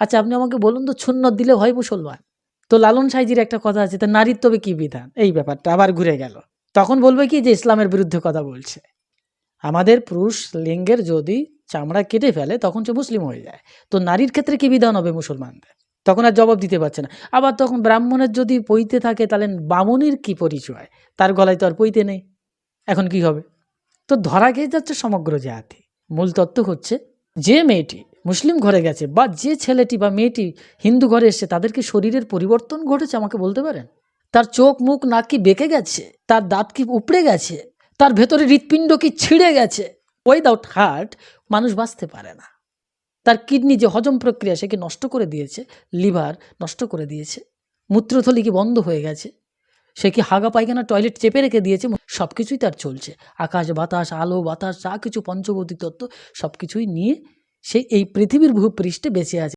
আচ্ছা আপনি আমাকে বলুন তো, সুন্নত দিলে হয় মুসলমান? তো লালন সাইজির একটা কথা আছে, তা নারীর তবে কি বিধান, এই ব্যাপারটা আবার ঘুরে গেল। তখন বলবে কি যে ইসলামের বিরুদ্ধে কথা বলছে। আমাদের পুরুষ লিঙ্গের যদি চামড়া কেটে ফেলে তখন সে মুসলিম হয়ে যায়, তো নারীর ক্ষেত্রে কি বিধান হবে মুসলমানদের? তখন আর জবাব দিতে পারছে না। আবার তখন ব্রাহ্মণের যদি পৈতে থাকে তাহলে বামুনির কি পরিচয়, তার গলায় তো আর পৈতে নেই, এখন কি হবে? তো ধরা খেয়ে যাচ্ছে সমগ্র জাতি। মূল তত্ত্ব হচ্ছে, যে মেয়েটি মুসলিম ঘরে গেছে বা যে ছেলেটি বা মেয়েটি হিন্দু ঘরে এসছে, তাদের কি শরীরের পরিবর্তন ঘটেছে আমাকে বলতে পারেন? তার চোখ মুখ নাক কি বেঁকে গেছে, তার দাঁত কি উপড়ে গেছে, তার ভেতরে হৃৎপিণ্ড কি ছিঁড়ে গেছে? উইদাউট হার্ট মানুষ বাঁচতে পারে না। তার কিডনি যে হজম প্রক্রিয়া সে কি নষ্ট করে দিয়েছে, লিভার নষ্ট করে দিয়েছে, মূত্রথলি কি বন্ধ হয়ে গেছে, সে কি হাগা পায়খানা টয়লেট চেপে রেখে দিয়েছে, সব কিছুই তার চলছে। আকাশ বাতাস আলো বাতাস যা কিছু পঞ্চভৌতিক তত্ত্ব সব কিছুই নিয়ে সে এই পৃথিবীর ভূপৃষ্ঠে বেঁচে আছে।